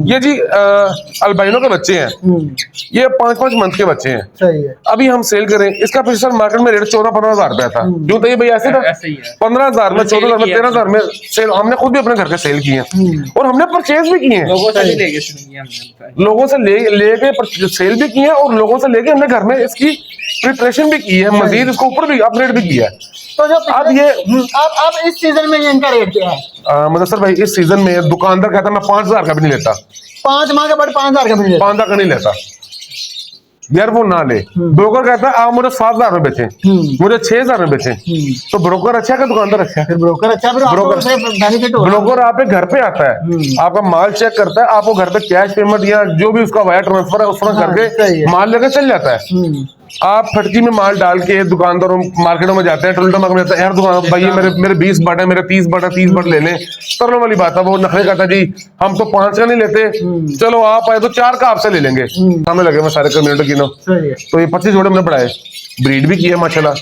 ये जी अल्बाइनो के बच्चे हैं, ये 5-5 मंथ के बच्चे हैं। सही है। अभी हम सेल करें, इसका पिछले साल मार्केट में रेट 14-15 हजार रुपया था। क्यों था ये भाई? ऐसे था 15 हजार में, 14 हजार में, 13 हजार में सेल। हमने खुद भी अपने घर के सेल किए और हमने परचेज भी किए हैं, लोगों से लेके सेल भी किए हैं और लोगों से लेके हमने घर में इसकी प्रिपरेशन भी की है, मजीद इसको ऊपर भी अपग्रेड भी किया है। तो जो अब ये अब इस सीजन में ये इनका रेट क्या है? मतलब सर भाई इस सीजन में दुकानदार कहता है मैं 5,000 का भी नहीं लेता, 5 माह के बाद 5,000 का मिल 5,000 का नहीं लेता यार, वो ना ले। ब्रोकर कहता है आप मुझे 7,000 में बेचे, मुझे 6,000 में बेचे, तो ब्रोकर अच्छा है कि दुकानदार अच्छा है? फिर ब्रोकर अच्छा, फिर ब्रोकर बेनिफिट हो। ब्रोकर आप घर पे आता है, आपका माल चेक करता है, आपको घर पे कैश पेमेंट या जो भी उसका वायर ट्रांसफर है उस तरह करके माल लेकर चल जाता है। आप फटकी में माल डाल के दुकानदारों मार्केटों में जाते हैं, टोल्टा मार्केट में जाते हैं, यार दुकान भाई मेरे 20 बट है, मेरे 30 बट है, 30 बट ले लें, तरलों वाली बात है। वो नखरे कहता जी हम तो 5 का नहीं लेते, चलो आप आए तो 4 का आपसे ले लेंगे। हमें लगे मैं सारे कम्युनिटी गिनो, तो ये 25 जोड़े हमने बढ़ाए, ब्रीड भी किया माशाल्लाह,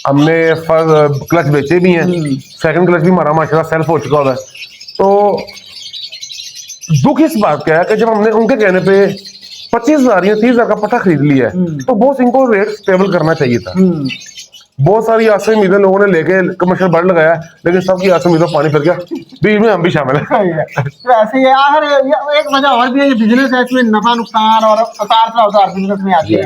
हमने क्लच बेचे भी हैं, सेकंड क्लच भी हमारा माशाल्लाह सेल्फ हो चुका हुआ है। तो दुख इस बात का है कि जब हमने उनके कहने पे 25,000 या 30,000 का पट्टा खरीद लिया है, तो बहुत इनको रेट स्टेबल करना चाहिए था। बहुत सारी आशा उम्मीदें लोगों ने लेके कमर्शियल बर्ड लगाया, लेकिन सबकी आशा उम्मीदों पानी फिर गया, बीच में हम भी शामिल हैं। तो ऐसे ही आखिर एक वजह और भी है, ये बिजनेस है, इसमें नफा नुकसान और उतार चढ़ाव बिजनेस में आती है,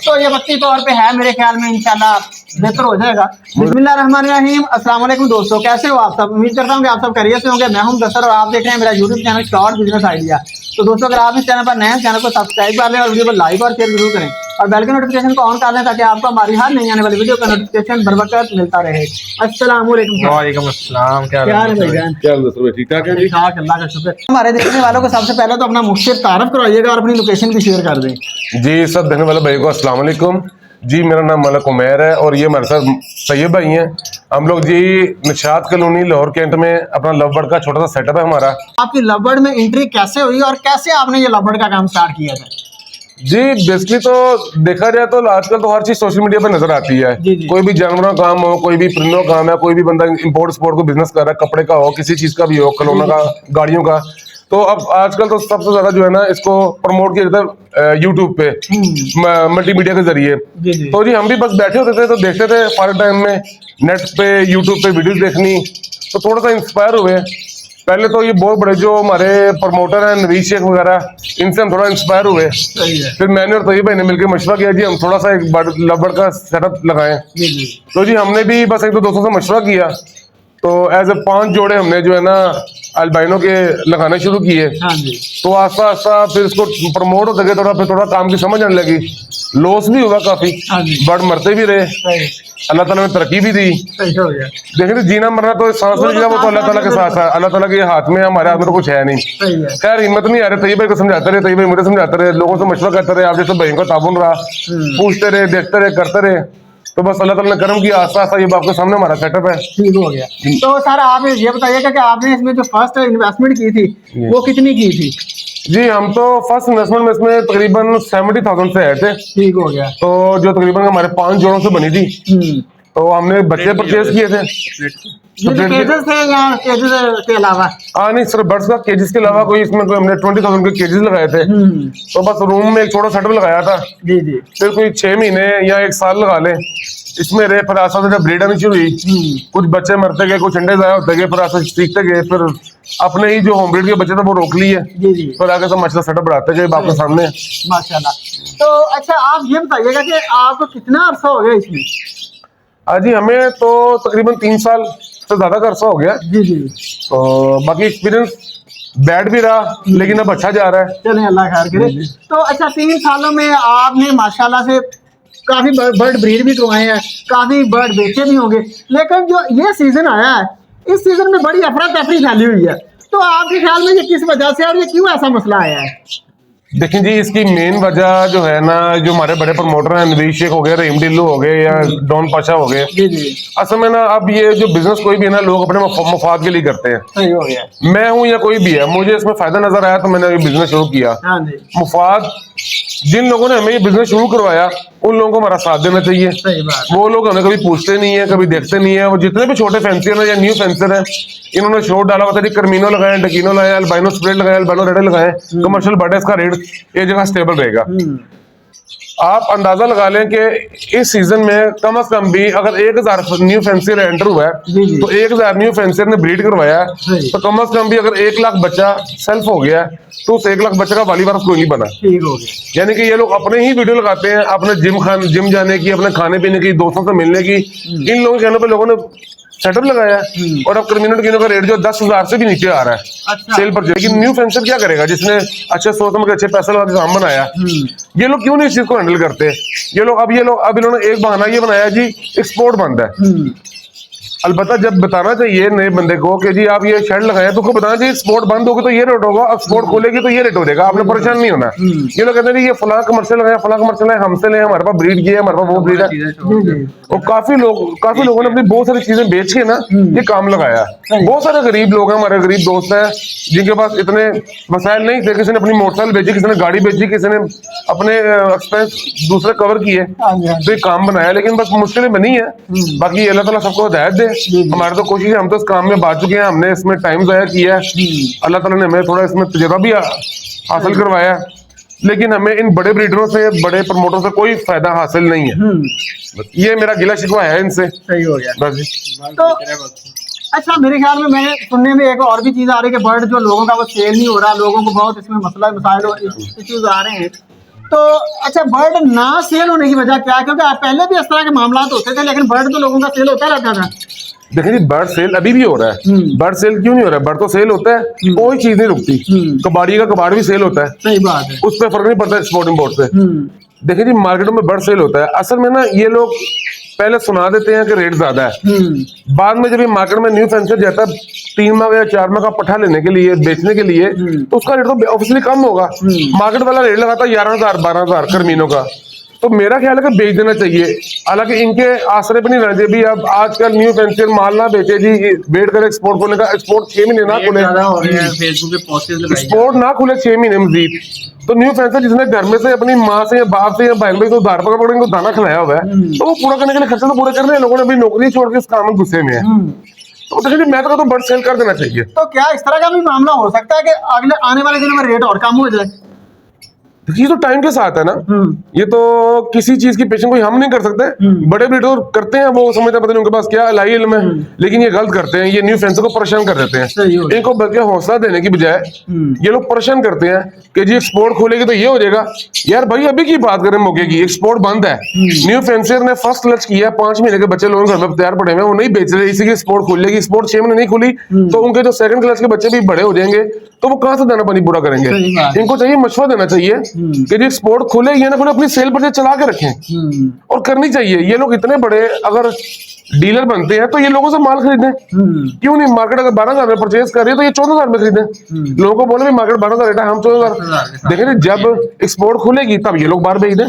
तो ये वक्ती तौर पे है, मेरे ख्याल में इंशाल्लाह बेहतर हो जाएगा। बिस्मिल्लाहिर्रहमानिर्रहीम। अस्सलाम वालेकुम दोस्तों, कैसे हो आप सब? उम्मीद करता हूँ कि आप सब खैरियत से होंगे। मैं हूं मुदस्सर और आप देख रहे हैं मेरा YouTube channel short business idea. तो दोस्तों अगर आप इस चैनल पर नए हैं, चैनल को सब्सक्राइब कर लें और वीडियो को लाइक और शेयर जरूर करें और बेल के नोटिफिकेशन को ऑन कर लें ताकि आपको हमारी हर नई आने वाली वीडियो का नोटिफिकेशन बर वक्त मिलता रहे। अस्सलाम वालेकुम। वालेकुम अस्सलाम। क्या है भाईजान? क्या ठीक ठाक है जी? ठाक, अल्लाह का शुक्र। हमारे देखने वालों को सबसे पहले तो अपना मुख्तसर तारफ करवाइएगा और अपनी लोकेशन भी शेयर कर दें। जी सब देखने वाले भाई को अस्सलाम वालेकुम जी, मेरा नाम मलक उमैर है और ये हमारे साथ तैयब भाई हैं। हम लोग जी निशात कॉलोनी लाहौर कैंट में अपना लव बर्ड का छोटा सा सेटअप है हमारा। आपकी लव बर्ड में एंट्री कैसे हुई और कैसे आपने ये लव बर्ड का काम स्टार्ट किया था? जी बेसिकली तो देखा जाए तो आजकल तो हर चीज सोशल मीडिया पर नजर आती है। कोई भी जानवरों का काम हो, कोई भी परिंदों का काम है, कोई भी बंदा इंपोर्ट एक्सपोर्ट को बिजनेस कर रहा है, कपड़े का हो, किसी चीज का भी हो, खिलौनों का, गाड़ियों का, तो अब आजकल तो सबसे ज्यादा जो है ना इसको प्रमोट किया जाता है यूट्यूब पे मल्टीमीडिया के जरिए। तो जी हम भी बस बैठे होते थे तो देखते थे फार टाइम में नेट पे यूट्यूब पे वीडियोस देखनी, तो थोड़ा सा इंस्पायर हुए। पहले तो ये बहुत बड़े जो हमारे प्रमोटर हैं नवीज शेख वगैरह, इनसे हम थोड़ा इंस्पायर हुए। फिर मैंने और तैयब भाई ने मिलकर मशवरा किया जी हम थोड़ा सा एक लव बर्ड का सेटअप लगाएं। तो जी हमने भी बस 1-2 दोस्तों से मशवरा किया, तो एज ए 5 जोड़े हमने जो है ना अल्बाइनो के लगाने शुरू किए। तो आस्ता आस्ता फिर इसको प्रमोट होते गए, फिर थोड़ा काम की समझ आने लगी, लॉस भी हुआ काफी, बर्ड मरते भी रहे, अल्लाह ताला ने तरक्की भी दी। देखिए जीना मरना तो सांस में वो तो अल्लाह ताला के साथ है, अल्लाह ताला के हाथ में, हमारे हाथ में तो कुछ है नहीं। खैर हिम्मत नहीं आ रही, तैयब भाई को समझाते रहे, तैयब भाई मुझे समझाते रहे, लोगों से मशवरा करते रहे, आप जैसे भाइयों का ताबुन रहा, पूछते रहे, देखते रहे, करते रहे, तो बस अल्लाह ताला ने करम किया, आस्ता आस्ता ये आपके सामने हमारा सेटअप है। ठीक हो गया। तो सर आप ये बताइएगा कि आपने इसमें जो फर्स्ट इन्वेस्टमेंट की थी वो कितनी की थी? जी हम तो फर्स्ट इन्वेस्टमेंट में इसमें तकरीबन 70,000 से आए थे। ठीक हो गया। तो जो तकरीबन हमारे 5 जोड़ों से बनी थी, तो हमने बच्चे परचेज किए थे। केजेस थे या केजेस के अलावा? हाँ नहीं सर, बर्ड्स का केजेस के अलावा कोई इसमें कोई हमने 20,000 के केजेस लगाए थे। तो बस रूम में एक छोटा सेटअप लगाया था। जी जी। फिर कोई 6 महीने या 1 साल लगा ले इसमें रहे, फिर आस्ता आस्ता ब्रीड आनी शुरू हुई, कुछ बच्चे मरते गए, कुछ अंडे जाया होते गए, फिर आस्ता सीखते गए, फिर अपने ही जो होम ब्रीड के बच्चे थे वो रोक लिए। फिर आगे से माशाल्लाह सेटअप बढ़ाते गए आपके सामने माशाल्लाह। तो अच्छा आप ये बताइएगा कि आपको कितना अर्सा हो गया इसमें? जी हमें तो तकरीबन 3 साल से ज्यादा का अर्सा हो गया। जी जी। तो बाकी एक्सपीरियंस बैड भी रहा, लेकिन अब अच्छा जा रहा है। चलिए अल्लाह खैर करे। तो अच्छा 3 सालों में आपने माशाल्लाह से काफी बर्ड ब्रीड भी करवाए हैं, काफी बर्ड बेचे भी होंगे, लेकिन जो ये सीजन आया है इस सीजन में बड़ी अफरा तफरी फैली हुई है, तो आपके ख्याल में ये किस वजह से और ये क्यों ऐसा मसला आया है? देखिए जी इसकी मेन वजह जो है ना, जो हमारे बड़े प्रमोटर हैं नवीज शेख हो गए, रहीम डिल्लू हो गए या डॉन पाशा हो गए, असल में ना अब ये जो बिजनेस कोई भी है ना लोग अपने मफाद के लिए करते हैं। सही हो गया। मैं हूँ या कोई भी है, मुझे इसमें फायदा नजर आया तो मैंने ये बिजनेस शुरू किया। मुफाद जिन लोगों ने हमें ये बिजनेस शुरू करवाया उन लोगों को हमारा साथ देना चाहिए। सही बात। वो लोग हमें कभी पूछते नहीं है, कभी देखते नहीं है। वो जितने भी छोटे फेंसियर हैं या न्यू फेंसियर हैं, इन्होंने शोर डाला होता है, कर्मिनो लगाए, डकीनो लगाए, अल्बाइनो स्प्रेड लगाए, अल्बाइनो रेड लगाए, कमर्शियल बट है, इसका रेट एक जगह स्टेबल रहेगा। आप अंदाजा लगा लें कि इस सीजन में कम से कम भी अगर 1000 न्यू फेंसियर एंटर हुआ है जी। तो 1000 न्यू फेंसियर ने ब्रीड करवाया है, सही। तो कम से कम भी अगर 1 लाख बच्चा सेल्फ हो गया है तो उस 1 लाख बच्चे का वाली वारस कोई नहीं बना। ठीक हो गया। यानी कि ये लोग अपने ही वीडियो लगाते हैं, अपने जिम जाने की, अपने खाने पीने की, दोस्तों से मिलने की, इन लोगों के कहने पे लोगों ने सेटअप लगाया है। और अब कर्मिनो डकीनो का रेट जो 10,000 से भी नीचे आ रहा है अच्छा। सेल पर। लेकिन न्यू फेंसर क्या करेगा जिसने अच्छे सोच समझ के अच्छे पैसे लगा के काम बनाया? ये लोग क्यों नहीं इस चीज को हैंडल करते? ये लोग अब इन्होंने एक बहाना ये बनाया जी एक्सपोर्ट बंद है। अलबत्ता जब बताना चाहिए नए बंदे को कि जी आप ये शेड लगाए तो उसको बताना चाहिए एक्सपोर्ट बंद होगी तो ये रेट होगा, एक्सपोर्ट खोलेगी तो ये रेट हो जाएगा, आपने परेशान नहीं होना। ये लोग कहते हैं ये फला कमर्शियल लगाया, फला कमर्शियल है, हमसे ले, हमारे पास ब्रीड किया है, हमारे पास वो ब्रीड है। और काफी लोगों ने अपनी बहुत सारी चीजें बेच के ना ये काम लगाया। बहुत सारे गरीब लोग हैं, हमारे गरीब दोस्त हैं जिनके पास इतने वसाइल नहीं थे, किसी ने अपनी मोटरसाइकिल बेची, किसी ने गाड़ी बेची, किसी ने अपने एक्सपेंस दूसरे कवर किए, तो ये काम बनाया। लेकिन बस मुश्किलें बनी है, बाकी अल्लाह ताला सबको हिदायत दे। हमारी तो कोशिश है, हम तो इस काम में बात चुके हैं, हमने इसमें टाइम ज़ाया किया है, अल्लाह ताला ने हमें थोड़ा इसमें तजुर्बा भी हासिल करवाया, लेकिन हमें इन बड़े ब्रीडरों से, बड़े प्रमोटरों से कोई फायदा हासिल नहीं है। बस ये मेरा गिला शिकवा है इनसे। सही हो गया। बस जी। तो अच्छा, मेरे ख्याल में मैंने सुनने में एक और भी चीज आ रही है कि बर्ड जो लोगों का वो सेल नहीं हो रहा, लोगों को बहुत इसमें मसाइल इश्यूज आ रहे हैं। तो अच्छा, बर्ड ना सेल होने की वजह क्या है? क्योंकि पहले भी इस तरह के मामला होते थे, लेकिन बर्ड तो लोगों का सेल होता रहता था। देखिए जी, बर्ड सेल अभी भी हो रहा है। बर्ड सेल क्यों नहीं हो रहा है? बर्ड तो सेल होता है, कोई चीज नहीं रुकती। कबाड़ी का कबाड़ भी सेल होता है, सही बात है, उस पर फर्क नहीं पड़ता एक्सपोर्ट इम्पोर्ट से। देखिए जी, मार्केटों में बर्ड सेल होता है। असल में ना ये लोग पहले सुना देते हैं कि रेट ज्यादा है, बाद में जब ये मार्केट में न्यू फेंसर जाता है 3 माह या 4 माह का पट्ठा लेने के लिए, बेचने के लिए, तो उसका रेट तो ऑब्वियसली कम होगा। मार्केट वाला रेट लगाता है 11,000 12,000 कर्मीनों का। तो मेरा ख्याल है कि बेच देना चाहिए। हालांकि इनके आसरे पे नहीं रहना चाहिए। भी अब आजकल न्यू फेंसियर माल ना बेचे जी, वेट करे एक्सपोर्ट खोलने का। एक्सपोर्ट 6 महीने ना खुले, फेसबुक पे पोस्टेज लगाई एक्सपोर्ट ना खुले 6 महीने मजीद। तो न्यू फेंसर जिसने घर में से अपनी माँ से या बाप से या बहन भाई से उधार पकड़ को दाना खिलाया हुआ है, तो वो पूरा करने के लिए खर्चा तो पूरे कर रहे हैं। लोगों ने अभी नौकरी छोड़ के इस काम में गुस्से में है। तो देखिए, मैं तो कहता हूं बर्ड सेल कर देना चाहिए। तो क्या इस तरह का भी मामला हो सकता है कि अगले आने वाले दिनों में रेट और कम हो जाए? ये तो टाइम के साथ है ना, ये तो किसी चीज की पेशेंट कोई हम नहीं कर सकते। बड़े ब्रीडर करते हैं, वो समझते हैं पता नहीं उनके पास क्या लाई इल्म है, लेकिन ये गलत करते हैं। ये न्यू फेंसर को परेशान कर देते हैं। इनको बल्कि हौसला देने की बजाय ये लोग परेशान करते हैं कि जी एक्सपोर्ट खोलेगी तो ये हो जाएगा। यार भाई, अभी की बात करें मौके की, एक्सपोर्ट बंद है। न्यू फेंसर ने फर्स्ट लच किया, 5 महीने के बच्चे लोगों घर में तैयार पड़े हुए, वो नहीं बेच रहे, इसी की एक्सपोर्ट खोलेगी। एक्सपोर्ट 6 महीने नहीं खुली तो उनके जो सेकंड क्लास के बच्चे भी बड़े हो जाएंगे, तो वो कहां से दाना पानी पूरा करेंगे? इनको चाहिए मशवरा देना चाहिए कि जी एक्सपोर्ट खोले या ना खोले, अपनी सेल पर चला के रखें। और करनी चाहिए। ये लोग इतने बड़े अगर डीलर बनते हैं तो ये लोगों से माल खरीदें। क्यों नहीं? मार्केट अगर 12,000 में परचेज कर रही है तो ये 14,000 में खरीदें। लोगों को बोले मार्केट 12,000 रेट है, हम 14,000। देखें, जब एक्सपोर्ट खुलेगी तब ये लोग बाहर भेज दें।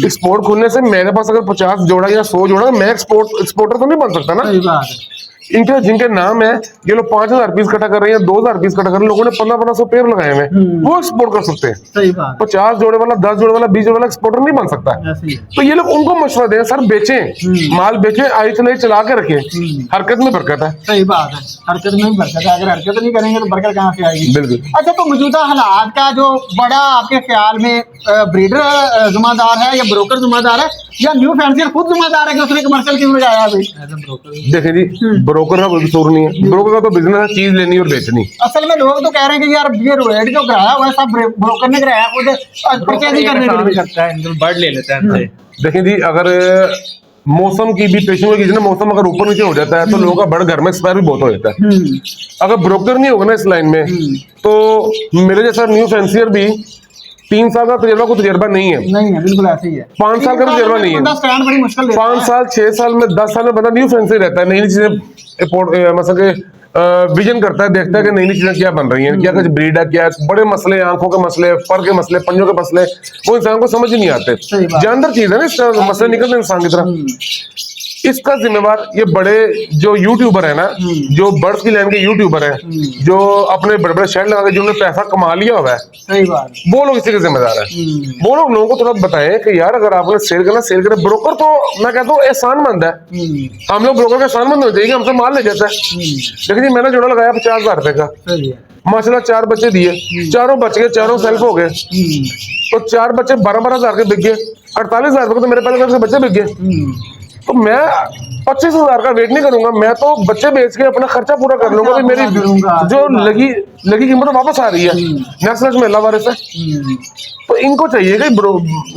एक्सपोर्ट खुलने से मेरे पास अगर 50 जोड़ा या 100 जोड़ा, मैं एक्सपोर्टर तो नहीं बन सकता ना। इनके जिनके नाम है, ये लोग 5,000 पीस इकट्ठा कर रहे हैं, 2,000 पीस इकट्ठा कर रहे हैं, लोगों ने 1500 पेड़ लगाए हुए, वो एक्सपोर्ट कर सकते हैं। सही बात। 50 जोड़े वाला, 10 जोड़े वाला, 20 जोड़े वाला एक्सपोर्टर नहीं बन सकता। तो ये लोग उनको मशवरा दें, सर बेचें, माल बेचें, आई चले चला के रखें। हरकत में बरकत है। सही बात है, हरकत में बरकत है। अगर हरकत नहीं करेंगे तो बरकत कहाँ से आएगी? बिल्कुल। अच्छा, तो मौजूदा हालात का जो बड़ा आपके ख्याल में ब्रीडर जिम्मेदार है या ब्रोकर जिम्मेदार है या न्यू फेंसियर खुद जिम्मेदार है कि उसने कमर्शियल क्यों लगाया अभी? देखिए जी, ब्रोकर का कोई कसूर नहीं है। ब्रोकर का तो बिजनेस है चीज लेनी और बेचनी। असल में लोग तो कह रहे हैं कि यार ये रेट जो कराया हुआ है सब ब्रोकर ने कराया, खुद परचेजिंग करने के लिए करता है, बर्ड ले लेता है। देखिए जी, अगर मौसम की भी पेशेंट की ना, मौसम अगर ऊपर नीचे हो जाता है तो लोगों का बर्ड घर में एक्सपायर भी बहुत हो जाता है। अगर ब्रोकर नहीं होगा ना इस लाइन में, तो मेरे जैसा न्यू फेंसियर भी 3 साल का तजुर्बा नहीं है, बिल्कुल ऐसे ही है। 5 साल का तजुर्बा नहीं है, स्टैंड बड़ी मुश्किल 5 साल 6 साल में 10 साल में बंदा न्यू फेंसियर रहता है, नई नई चीजें मतलब के विजन करता है, देखता है कि नई नई चीजें क्या बन रही हैं, क्या कुछ ब्रीड है, क्या बड़े मसले, आंखों के मसले, फर के मसले, पंजों के मसले, वो इंसान को समझ ही नहीं आते। जानदार चीज है ना, इस मसले निकलते इंसान की तरह। इसका जिम्मेवार ये बड़े जो यूट्यूबर है ना, जो बर्ड्स की लैंड के यूट्यूबर है, जो अपने बड़े बड़े शेड लगा के जिन्होंने पैसा कमा लिया हुआ है, सही बात, वो लोग इसी के जिम्मेदार है। वो लोग लोगों को थोड़ा बताएं कि यार अगर आपने सेल करना सेल करें। ब्रोकर तो मैं कहता हूँ एहसानमंद है, हम लोग ब्रोकर का एहसानमंद होना चाहिए, हमसे माल ले जाता है। लेकिन जी मैंने जोड़ा लगाया 50,000 रुपए का, सही है, माशाल्लाह 4 बच्चे दिए, चारों बच गए, चारों सेल्फ हो गए। तो 4 बच्चे 12,000 के बिक गए, 48,000 रुपए तो मेरे पहले से बच्चे बिक गए। तो मैं 25,000 का वेट नहीं करूंगा, मैं तो बच्चे बेच के अपना खर्चा पूरा कर लूंगा। भी मेरी जो लगी कीमत वापस आ रही है, नेक्स्ट में अल्लाह वारिस है। तो इनको चाहिए कि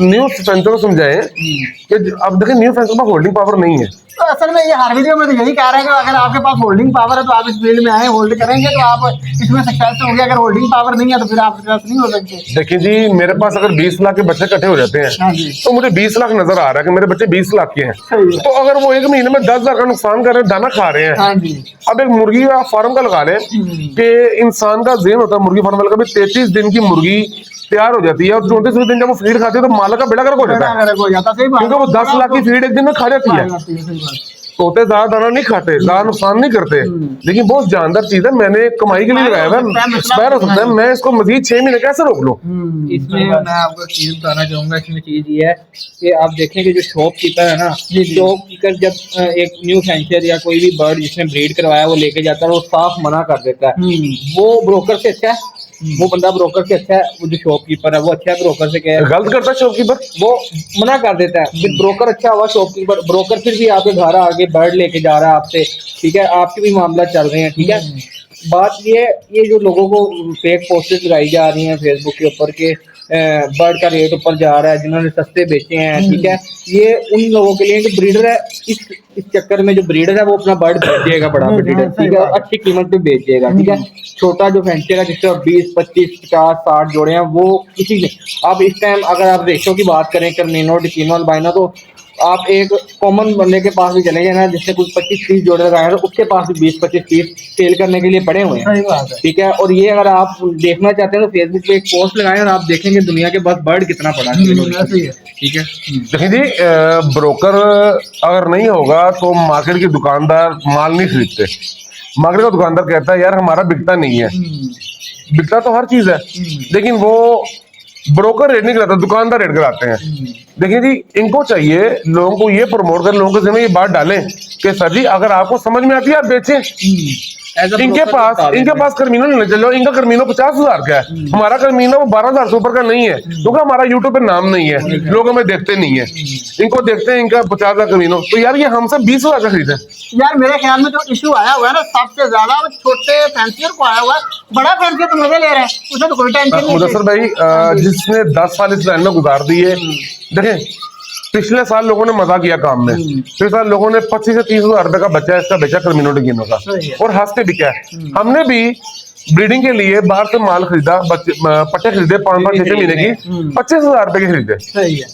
न्यूज सेंटर को समझाएं कि अब देखिए न्यूज सेंटर में होल्डिंग पावर नहीं है। तो असल में ये हर वीडियो में तो यही कह रहे हैं कि अगर आपके पास होल्डिंग पावर है तो आप इस फील्ड में आए, होल्ड करेंगे तो आप इसमें सक्सेस होंगे। अगर होल्डिंग पावर नहीं है तो फिर आप सक्सेस नहीं हो सकते। देखिए जी, मेरे पास अगर 20 लाख के बच्चे इकट्ठे हो जाते हैं तो मुझे 20 लाख नजर आ रहा है कि मेरे बच्चे 20 लाख के हैं। तो अगर वो एक महीने में 10,000 का नुकसान कर रहे हैं, दाना खा रहे हैं। अब एक मुर्गी का फार्म का लगा लें कि इंसान का ज़हन होता है मुर्गी फार्म वाला का भी, 33 दिन की मुर्गी तैयार हो जाती है और 34वें दिन जब वो फीड खाती है तो मालक का बेड़ा गर्क हो जाता है, क्योंकि वो 10 लाख की फीड एक दिन में खा जाती है। तोते ज्यादा दाना नहीं खाते, ज्यादा नुकसान नहीं करते, लेकिन बहुत जानदार चीज है। मैंने कमाई के लिए लगाया हुआ है, एक्सपायर हो सकता है, मैं इसको मजीद 6 महीने कैसे रोक लूं? इसमें मैं आपको चीज बताना चाहूंगा। इसमें चीज ये है कि आप देखें कि जो शॉपकीपर है ना, शॉपकीपर जब एक न्यू सेंचर या कोई भी बर्ड जिसने ब्रीड करवाया वो लेके जाता है, वो साफ मना कर देता है। वो ब्रोकर से अच्छा है, वो बंदा ब्रोकर से अच्छा है। वो जो शॉपकीपर है वो अच्छा है ब्रोकर से, क्या गलत करता है शॉपकीपर, वो मना कर देता है। फिर ब्रोकर अच्छा हुआ, शॉपकीपर ब्रोकर फिर भी आपके घर आके बर्ड लेके जा रहा है आपसे, ठीक है, आपके भी मामला चल रहे हैं, ठीक है। बात ये जो लोगों को फेक पोस्टेज लगाई जा रही हैं फेसबुक के ऊपर के बर्ड का रेट ऊपर जा रहा है, जिन्होंने सस्ते बेचे हैं, ठीक है, ये उन लोगों के लिए जो ब्रीडर है, इस चक्कर में जो ब्रीडर है वो अपना बर्ड बेचेगा, बड़ा ब्रीडर, ठीक है, अच्छी कीमत पे बेचेगा, ठीक है। छोटा जो फेंचर है जिसका 20, 25, 50, 60 जोड़े हैं, वो किसी ने अब इस टाइम अगर आप रेशो की बात करें, कर्मिनो, डिकिनो, अल्बाइनो, तो आप एक कॉमन बंदे के पास भी चले जाए ना, जिसने कुछ 25-30 जोड़े लगाए हैं, तो उसके पास भी 20-25-30 सेल करने के लिए पड़े हुए हैं, ठीक है। और ये अगर आप देखना चाहते हैं तो फेसबुक पे एक पोस्ट लगाएं और आप देखेंगे दुनिया के पास बर्ड कितना पड़ा है, ठीक है। देखिए जी, ब्रोकर अगर नहीं होगा तो मार्केट के दुकानदार माल नहीं खरीदते। मार्केट का दुकानदार कहता है यार हमारा बिकता नहीं है, बिकता तो हर चीज है, लेकिन वो ब्रोकर रेट नहीं कराता, दुकानदार रेट कराते हैं। देखिए जी, इनको चाहिए लोगों को ये प्रमोट कर, लोगों के जिम्मे ये बात डालें कि सर जी अगर आपको समझ में आती है आप बेचें। इनके पास कर्मीनो लेने चलो, इनका कर्मीनो 50,000 का है, हमारा कर्मीनो 12,000 से ऊपर का नहीं है, क्योंकि हमारा यूट्यूब पे नाम नहीं है, लोग हमें देखते नहीं है, इनको देखते हैं इनका 50,000 कर्मीनो। तो यार ये हमसे 20,000 का खरीदे। यार मेरे ख्याल में जो इशू आया हुआ है ना, सबसे ज्यादा वो छोटे फैंसियर को आया हुआ है। बड़ा फैंसियर तो मजे ले रहे हैं, उसमें तो कोई टेंशन नहीं। मुदस्सिर भाई जिसने 10 साल इस लाइन में गुजार दिए, देखें पिछले साल लोगों ने मजा किया काम में, पिछले साल लोगों ने 25 से 30,000 रुपए का बच्चा इसका बेचा कर्मिनो डिकिनो का, और हंस के बिका है। हमने भी ब्रीडिंग के लिए बाहर से माल खरीदा, पट्टे खरीदे 5-5, 6 महीने की, 25,000 रुपए के खरीदे।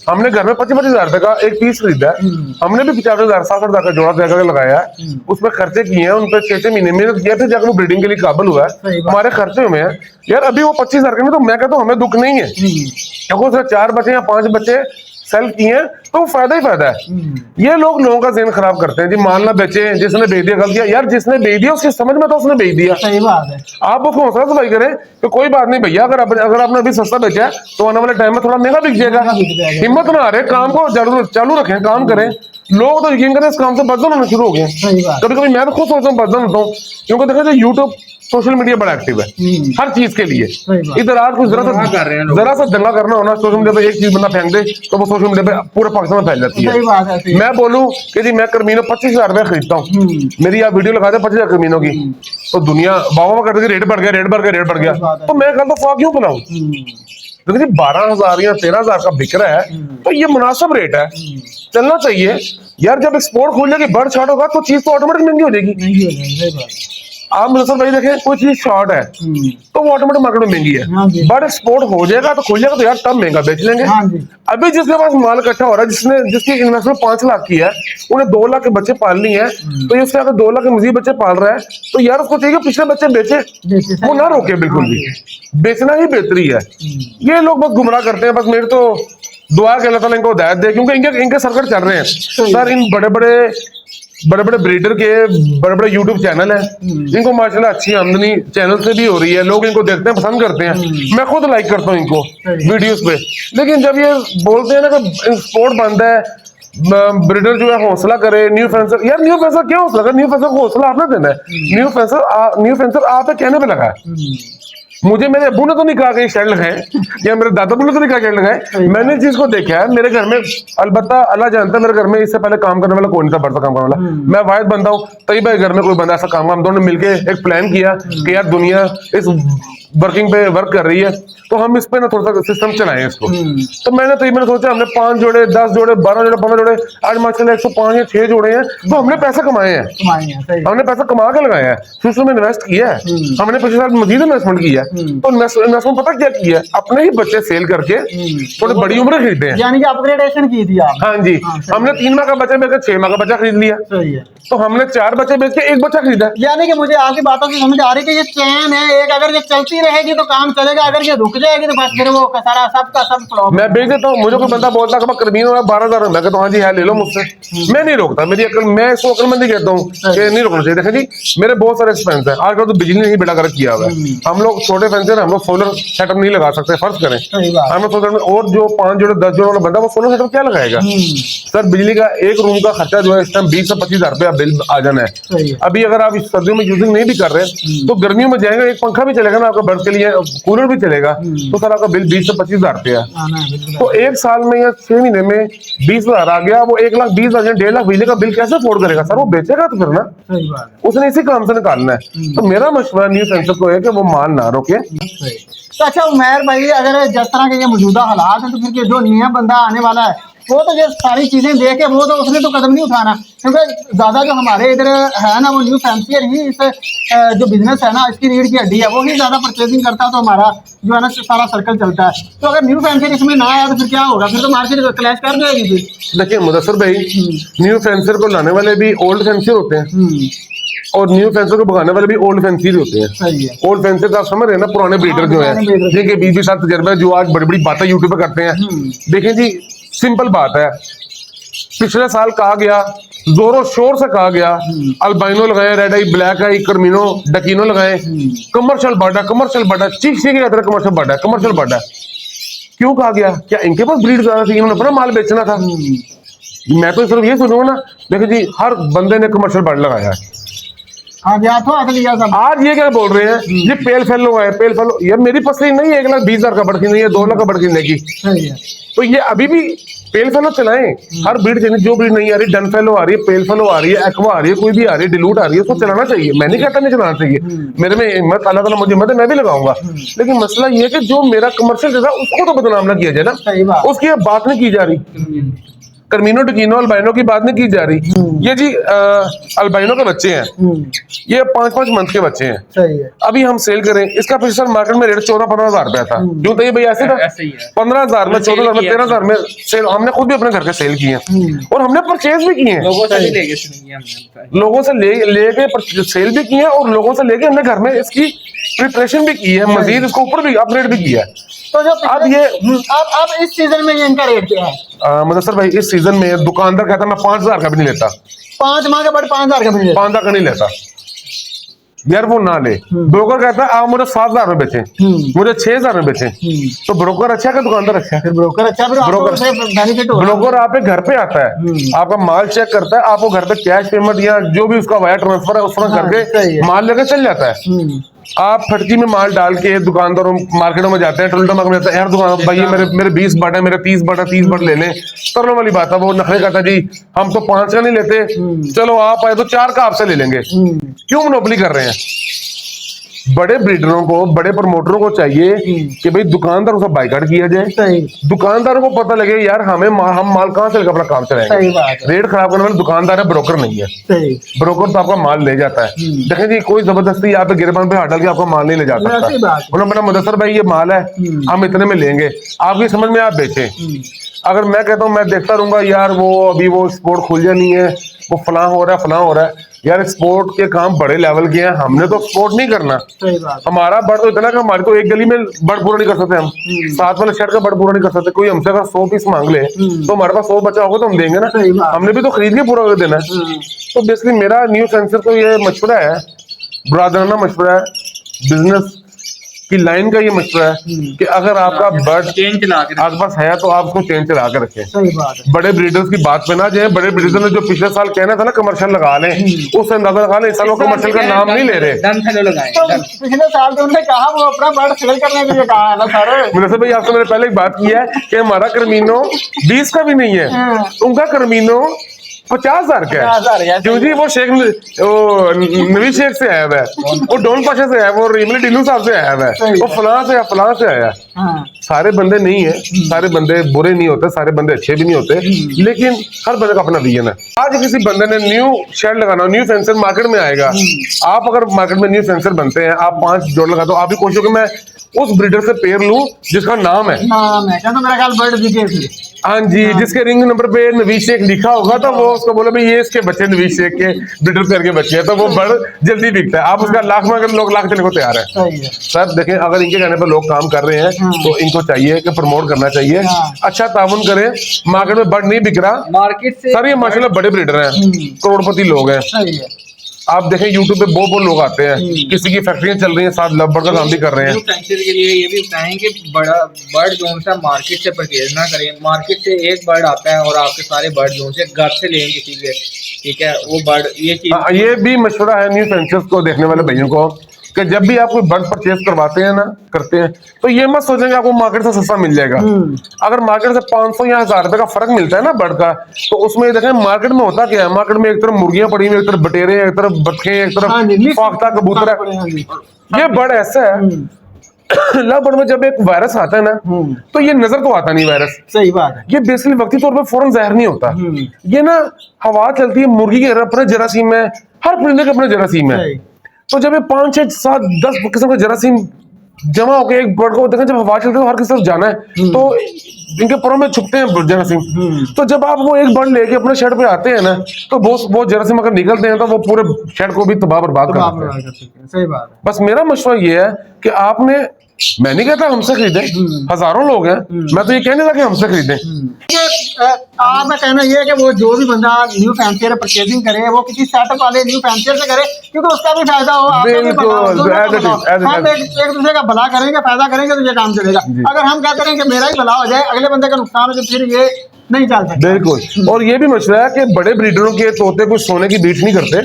हमने घर में 25,000 रुपए का एक पीस खरीदा है, हमने भी 50,000 60,000 का जोड़ा तैयार करके लगाया है, उसमें खर्चे किए हैं, उन पर 6 महीने मेहनत किया, फिर जाकर वो ब्रीडिंग के लिए काबिल हुआ है, हमारे खर्चे में है। यार अभी वो 25,000 के में, तो मैं कहता हूँ हमें दुख नहीं है, क्योंकि उसमें 4 बच्चे या 5 बच्चे सेल किए हैं तो फायदा ही फायदा है। ये लोगों का ज़हन खराब करते हैं जी, माल ना बेचे, जिसने बेच दिया गलत किया। यार जिसने बेच दिया उसकी समझ में तो उसने बेच दिया, सही बात है। आप उसको हौसला अफजाई करें तो कोई बात नहीं भैया, अगर आपने अभी सस्ता बेचा है तो आने वाले टाइम में थोड़ा महंगा बिक जाएगा। हिम्मत ना आ रहे, काम को चालू रखें, काम करें। लोग तो यकीन करें इस काम से बदनाम होना शुरू हो गए। कभी कभी मैं तो खुद सोचता हूँ बदनाम होता हूँ, क्योंकि देखा जाए यूट्यूब सोशल मीडिया बड़ा एक्टिव है हर चीज के लिए। इधर आज कुछ जरा सा दंगा करना होना, सोशल मीडिया पे एक चीज बंदा फेंक दे तो वो सोशल मीडिया पे पूरे पाकिस्तान में फैल जाती है। मैं बोलूं कि जी मैं कर्मीनो 25,000 रुपए खरीदता हूँ, मेरी आप वीडियो लगा दे 25,000 कर्मीनो की, तो दुनिया वाह करते रेट बढ़ गया, तो मैं कल तो फॉक क्यों बनाऊं? देखिए 12,000 या 13,000 का बिक रहा है तो ये मुनासिब रेट है, चलना चाहिए यार। जब एक्सपोर्ट खुल जाएगी, बर्ड शॉर्ट होगा तो चीज तो ऑटोमेटिक महंगी हो जाएगी। आप मुदस्सिर भाई देखें, कोई चीज शॉर्ट है तो वो ऑटोमेटिक मार्केट में महंगी है, बट एक्सपोर्ट हो जाएगा तो खुल जाएगा तो यार तब महंगा बेच लेंगे। अभी जिसके पास माल इकट्ठा हो रहा है, जिसकी इन्वेस्टमेंट 5 लाख की है, उन्हें 2 लाख के बच्चे पालनी है, तो ये उससे अगर 2 लाख के मजीद बच्चे पाल रहा है तो यार उसको चाहिए पिछले बच्चे बेचे, वो ना रोके, बिल्कुल भी बेचना ही बेहतरी है। ये लोग बस गुमराह करते हैं। बस मेरी तो दुआ है कि अल्लाह ताला इनको हिदायत दे, क्योंकि इनके सर्कट चल रहे हैं सर। इन बड़े बड़े बड़े बड़े ब्रीडर के बड़े बड़े यूट्यूब चैनल है, इनको माशाल्लाह अच्छी आमदनी चैनल से भी हो रही है, लोग इनको देखते हैं, पसंद करते हैं। मैं खुद लाइक करता हूँ इनको वीडियोस पे। लेकिन जब ये बोलते हैं ना कि स्पोर्ट बंद है, ब्रीडर जो है हौसला करे, न्यू फेंसर, यार न्यू फेंसर क्या हौसला करे? न्यू फेंसर को हौसला आपने देना है। न्यू फेंसर आप कहने पे लगा है। मुझे मेरे अब्बू ने तो नहीं कहा कि शेड लगाए, या मेरे दादा ने तो नहीं कहा शेड लगाए। मैंने इस चीज को देखा है मेरे घर में, अलबत्ता अल्लाह जानता है मेरे घर में इससे पहले काम करने वाला कोई नहीं था, बढ़ता काम करने वाला मैं वाहिद बंदा हूँ। तभी भाई घर में कोई बंदा ऐसा काम, हम दोनों ने मिलके एक प्लान किया कि यार दुनिया इस वर्किंग पे वर्क कर रही है, तो हम इस पे ना थोड़ा सा सिस्टम चलाएं इसको। तो मैंने सोचा हमने 5 जोड़े, 10 जोड़े, 12 जोड़े, 15 जोड़े, आज माशाल्लाह 105 या 6 जोड़े हैं, तो हमने पैसे कमाए हैं, हमने पैसा कमा के लगाया है, शुरू में इन्वेस्ट किया है, हमने पिछले साल मजीद इन्वेस्टमेंट किया है। तो इन्वेस्टमेंट पता क्या किया है? अपने ही बच्चे सेल करके थोड़ी बड़ी उम्र खरीदे हैं, यानी कि अपग्रेडेशन की थी आप। हाँ जी, हमने 3 माह का बच्चा बेच के 6 माह का बच्चा खरीद लिया। सही है। तो हमने 4 बच्चे बेच के 1 बच्चा खरीदा। यानी कि मुझे आपकी बातों से समझ आ रही है कि ये चैन है एक, अगर ये चलती रहेगी तो काम चलेगा, अगर ये रुक जाएगी तो बस फिर वो सारा सबका सब फ्लॉप। मैं बेच देता हूँ। मुझे कोई बंदा बोलता है कर्मीनो है 12,000, मैं कहता हूँ हाँ जी है ले लो मुझसे, मैं नहीं रोकता। मेरी अकल, मैं इसको अकलमंदी कहता हूँ कि नहीं रोकना चाहिए। देखें जी मेरे बहुत सारे एक्सपेंस है, आजकल तो बिजली नहीं बेड़ा कर किया हुआ है, हम लोग छोटे फेंसर, हम लोग सोलर सेटअप नहीं लगा सकते, फर्ज करें हम लोग सोलर, और जो 5 जोड़े 10 जोड़े वाला बंदा वो सोलर सेटअप क्या लगाएगा? सर बिजली का एक रूम का खर्चा जो है इस टाइम 20 से 25,000 रुपया बिल आ जाना है। अभी अगर आप इस सर्दियों में यूजिंग नहीं भी कर रहे तो गर्मियों में जाएंगे, एक पंखा भी चलेगा ना आपका बर्थ के लिए, कूलर भी चलेगा, तो सर आपका बिल 20 से 25,000 रुपया। तो एक साल में या 6 महीने में 20,000 आ गया, वो 1,20,000 1.5 लाख बिजली का बिल कैसे अफोर्ड करेगा? सर वो बेचेगा तो फिर ना, उसने इसी काम से निकालना है। तो मेरा मशवरा न्यू सेंसर को है कि वो माल ना रोके। तो अच्छा उमैर भाई, अगर जिस तरह के ये मौजूदा हालात हैं, तो फिर जो नया बंदा आने वाला है वो तो ये सारी चीजें देख के वो तो उसने तो कदम नहीं उठाना, क्योंकि ज्यादा जो हमारे इधर है ना वो न्यू फैंसियर ही इस जो बिजनेस है ना इसकी रीढ़ की हड्डी है, वो ही ज्यादा परचेजिंग करता है, तो हमारा जो है ना सारा सर्कल चलता है। तो अगर न्यू फैंसियर इसमें ना आया तो फिर क्या होगा? फिर तो मार्केट क्लैश कर जाएगी। फिर देखिए मुदस्सर भाई, न्यू फेंसर को लाने वाले भी ओल्ड फेंसियर होते हैं और न्यू फेंसर को भगाने वाले भी ओल्ड फेंसियर होते हैं। सही है। ओल्ड फेंसर का आप समझ रहे हैं ना, पुराने ब्रीडर जो है जिनके 20 साल तजर्बा, जो आज बड़ी बड़ी बातें यूट्यूब पे करते हैं। देखिए जी सिंपल बात है, पिछले साल कहा गया, जोरों शोर से कहा गया, अल्बाइनो लगाए, रेड आई, ब्लैक आई, कर्मिनो, डकीनो लगाए, कमर्शियल बर्ड है, चीख चीख के कमर्शियल बर्ड है। क्यों कहा गया? क्या इनके पास ब्रीड ज्यादा थी, इन्होंने अपना माल बेचना था? मैं तो सिर्फ ये सोचूंगा ना, देखिए जी हर बंदे ने कमर्शियल बर्ड लगाया है। हाँ जी, हाथों लिया सब। आज ये क्या बोल रहे हैं, ये पेल फेलो है, पेल फेलो, यार मेरी पसली नहीं है 1,20,000 का बर्ड खरीदने की, 2 लाख का बर्ड खरीदने की। सही है। तो ये अभी भी पेल फेलो चलाएं, हर ब्रीड चाहिए, जो ब्रीड नहीं आ रही, डन फेलो आ रही है, पेल फेलो आ रही है, एक्वा आ रही है, कोई भी आ रही है, डिलूट आ रही है, उसको चलाना चाहिए। मैं नहीं कहता नहीं चलाना चाहिए, मेरे में हिम्मत, अल्लाह ताला मुझे हिम्मत है, मैं भी लगाऊंगा। लेकिन मसला ये है कि जो मेरा कमर्शियल जैसा उसको तो बदनाम ना किया जाए ना, सही बात। उसकी अब बात नहीं की जा रही। कर्मिनो, डकीनो, अल्बाइनो की बात नहीं की जा रही। ये जी अल्बाइनो के बच्चे हैं, ये 5-5 मंथ के बच्चे हैं। सही है। अभी हम सेल करें, इसका पिछले साल मार्केट में रेट 14-15 हज़ार रुपया था। क्यों था ये भाई? ऐसे था, 15,000 में, 14,000 में, 13,000 में सेल। हमने खुद भी अपने घर के सेल किए और हमने परचेज भी किए हैं, लोगों से लेके सेल भी किए हैं और लोगों से लेके हमने घर में इसकी प्रिपरेशन भी की है, मजीद इसको ऊपर भी अपग्रेड भी किया है। तो जो अब ये अब इस सीजन में ये इनका रेट क्या है? मुदस्सर भाई इस सीजन में दुकानदार कहता मैं 5,000 का भी नहीं लेता, 5 माह के बाद 5,000 का भी नहीं 5,000 का नहीं लेता यार, वो ना ले। ब्रोकर कहता है आप मुझे 7,000 में बेचे, मुझे 6,000 में बेचे, तो ब्रोकर अच्छा है कि दुकानदार अच्छा है? फिर ब्रोकर अच्छा, फिर ब्रोकर आपको बेनिफिट हो। ब्रोकर आप घर पे आता है, आपका माल चेक करता है, आपको घर पे कैश पेमेंट या जो भी उसका वायर ट्रांसफर है उस तरह करके माल लेकर चल जाता है। आप फटकी में माल डाल के दुकानदारों मार्केटों में जाते हैं, टोल्टा मार्केट में जाता है, यार दुकान भाई मेरे 20 बट है, मेरे 30 बट है, 30 बट ले लें, तरलों वाली बात है। वो नखरे कहता जी हम तो 5 का नहीं लेते, चलो आप आए तो 4 का आपसे ले लेंगे। क्यों मोनोपोली कर रहे हैं? बड़े ब्रीडरों को, बड़े प्रमोटरों को चाहिए कि भाई दुकानदारों से बाइकाट किया जाए, दुकानदारों को पता लगे यार हम माल कहाँ से लेकर अपना काम चलाएंगे। रेट खराब करने वाले दुकानदार है, ब्रोकर नहीं है। ब्रोकर तो आपका माल ले जाता है। देखें जी कोई जबरदस्ती आप गिरबान पे हाथ डाल के आपका माल नहीं ले जा सकता। उन्होंने बोला मुदस्सर भाई ये माल है, हम इतने में लेंगे, आपकी समझ में आप बेचें। अगर मैं कहता हूँ मैं देखता रहूंगा यार वो अभी वो स्पोर्ट खुल जा नहीं है, वो फलां हो रहा है, यार स्पोर्ट के काम बड़े लेवल के हैं, हमने तो स्पोर्ट नहीं करना। सही बात। हमारा बड़ तो इतना कि हमारी तो एक गली में बड़ पूरा नहीं कर सकते हम, साथ वाले शर्ट का बड़ पूरा नहीं कर सकते। कोई हमसे अगर 100 पीस मांग ले तो हमारे पास 100 बचा होगा तो हम देंगे ना, सही बात। हमने भी तो खरीद के पूरा देना है। तो बेसिकली मेरा न्यू सेंसर को ये मशवरा है, ब्रादराना मशवरा है, बिजनेस की लाइन का ये मशवरा है कि अगर आपका बर्ड चेन चला के आपके पास है तो आप उसको चेन चला के रखें। सही बात है। बड़े ब्रीडर्स की बात पे ना जाए, बड़े ब्रीडर्स ने जो पिछले साल कहना था ना कमर्शियल लगा लें, उससे अंदाजा लगा लें इस साल वो कमर्शियल का नाम नहीं ले रहे। डन थैलो लगाएं तो डन। पिछले साल तो उन्होंने कहा वो अपना बर्ड सेल करने के लिए कहा है ना सर। मुझे भाई आपसे मैंने पहले एक बात की है कि हमारा कर्मीनो 20 का भी नहीं है, उनका कर्मीनो 50,000 का 50,000 है। क्यों जी वो शेख नवी शेख से आया हुआ है, वो डोन पाशा से आया है, वो रिमली डिनू साहब से आया हुआ है, वो फलां से आया है। हाँ। सारे बंदे नहीं है, सारे बंदे बुरे नहीं होते, सारे बंदे अच्छे भी नहीं होते, लेकिन हर बंदे का अपना विजन है। आज किसी बंदे ने न्यू शेड लगाना, न्यू सेंसर मार्केट में आएगा, आप अगर मार्केट में न्यू सेंसर बनते हैं, आप 5 जोड़ लगा दो, आप भी कोशिश हो कि मैं उस ब्रीडर से पेयर लूं जिसका नाम है, नाम है क्या, तो मेरा ख्याल बर्ड बिके फिर। हाँ जी, जिसके रिंग नंबर पे नवीद शेख लिखा होगा तो वो उसको बोले भाई ये इसके बच्चे नवीद शेख के ब्रीडर पेयर के बच्चे हैं, तो वो बर्ड जल्दी बिकता है। आप उसका लाख में अगर लोग लाख देने को तैयार है। सही है। सर देखें, अगर इनके कहने पर लोग काम कर रहे हैं तो इनको चाहिए कि प्रमोट करना चाहिए, अच्छा ताउन करें। मार्केट में बर्ड नहीं बिक रहा मार्केट से सर, ये माशाल्लाह बड़े ब्रीडर हैं, करोड़पति लोग हैं। सही है। आप देखें यूट्यूब पे बहुत लोग आते हैं, किसी की फैक्ट्रियां चल रही हैं, साथ लव का काम भी कर रहे हैं। न्यू सेंसर के लिए ये भी बताएं कि बड़ा बर्ड जोन से मार्केट से परचेज ना करें। मार्केट से एक बर्ड आता है और आपके सारे बर्ड जोन से घर से लेंगे किसी से, ठीक है, वो बर्ड ये चीज। हाँ, ये भी मशवरा है न्यू सेंसर्स को देखने वाले भाइयों को कि जब भी आप कोई बर्ड परचेज करवाते हैं ना, करते हैं, तो ये मत सोचें कि आपको मार्केट से सस्ता मिल जाएगा। अगर मार्केट से 500 या 1000 रुपए का फर्क मिलता है ना बर्ड का, तो उसमें ये देखें मार्केट में होता क्या है। मार्केट में एक तरफ मुर्गियां पड़ी हुई, एक तरफ बटेरे, एक तरफ बतखें, एक हाँ जी, तरफ mix फाख्ता कबूतर हाँ जी। है। ये बर्ड ऐसा है लव बर्ड में जब एक वायरस आता है ना, तो ये नजर तो आता नहीं वायरस, सही बात है। ये बेसिकली वक्ती तौर पे फौरन जहर नहीं होता। ये ना हवा चलती है, मुर्गी के अपने जरासीम है, हर परिंदे के अपने जरासीम है। सही। तो जब ये 5, 6, 7, 10 किस्म के जरासीम जमा होकर एक बर्ड को देखें, जब हवा चलती है तो हर किसी तरफ जाना है, तो इनके परों में छुपते हैं जरासीम। तो जब आप वो एक बर्ड लेके अपने शेड पे आते हैं ना, तो वो जरासीम अगर निकलते हैं तो वो पूरे शेड को भी तबाह बर्बाद कर देते हैं। सही बात है। बस मेरा मशवरा ये है कि आपने, मैं नहीं कहता हमसे खरीदें, हजारों लोग हैं, मैं तो ये कहने लगा कि हमसे खरीदें। आपका कहना ये है कि वो जो भी बंदा न्यू फैंसियर परचेजिंग करे वो किसी सेटअप वाले न्यू फैंसियर से करे, क्योंकि उसका भी फायदा हो, आपका भी बिल्कुल, फायदा हो, दोनों का as it is, भला हो। as it हम is। एक दूसरे का भला करेंगे, फायदा करेंगे तो ये काम चलेगा। अगर हम कहते हैं कि मेरा ही भला हो जाए, अगले बंदे का नुकसान हो जाए, फिर ये नहीं चल सकता। बिल्कुल। और ये भी मसला है कि बड़े ब्रीडरों के तोते कुछ सोने की बीट नहीं करते,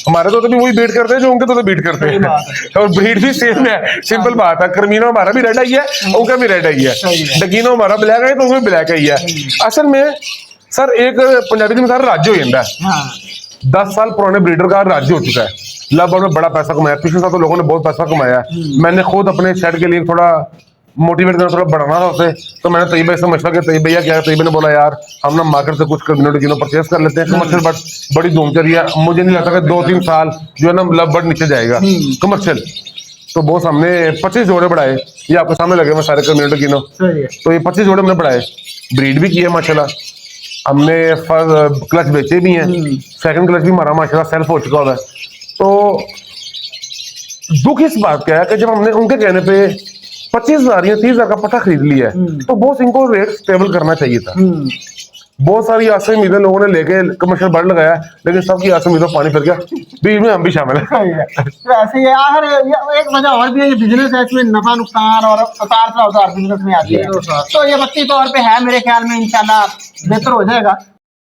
हमारे तोते भी वही बीट करते हैं जो उनके तोते बीट करते हैं, और ब्रीड भी सेम है। सिंपल बात है, कर्मीनो हमारा भी रेड आई है, उनका भी रेड आई है, डकीनो हमारा ब्लैक है तो उनका भी ब्लैक आई है। असल में सर एक पंजाबी की मिसाल राज्य हो जाता है। 10 साल पुराने ब्रीडर का राज्य हो चुका है, लगभग में बड़ा पैसा कमाया। पिछले साल तो लोगों ने बहुत पैसा कमाया। मैंने खुद अपने शेड के लिए थोड़ा मोटिवेट करना, थोड़ा बढ़ाना था उसे, तो मैंने तैयब भाई से मशवरा किया। तैयब भैया क्या है, तैयब ने बोला यार हम ना मार्केट से कुछ किलो परचेस कर लेते हैं, कमर्शियल बर्ड बड़ी धूम चल रही है, मुझे नहीं लगता कि 2-3 साल जो है ना लव बर्ड नीचे जाएगा कमर्शियल। तो बहुत हमने 25 जोड़े बढ़ाए, ये आपके सामने लगे मैं सारे कम्युनिटी गिनो, तो ये 25 जोड़े हमने बढ़ाए, ब्रीड भी किए माशाल्लाह, हमने क्लच बेचे भी हैं, सेकंड क्लच भी हमारा माशाल्लाह सेल्फ हो चुका हुआ है। तो दुख इस बात का है कि जब हमने उनके कहने पे 25,000 या 30,000 का पट्टा खरीद लिया है, तो बहुत इनको रेट स्टेबल करना चाहिए था। बहुत सारी आशा उम्मीदें लोगों ने लेके कमर्शियल बर्ड लगाया, लेकिन सबकी आशा उम्मीदों पानी फिर गया, बीच में हम भी शामिल हैं। तो ऐसे ही आखिर एक वजह और भी है, ये बिजनेस है, इसमें नफा नुकसान और उतार चढ़ाव बिजनेस में आती है, तो ये वक्ती तौर पे है, मेरे ख्याल में इंशाल्लाह बेहतर हो जाएगा।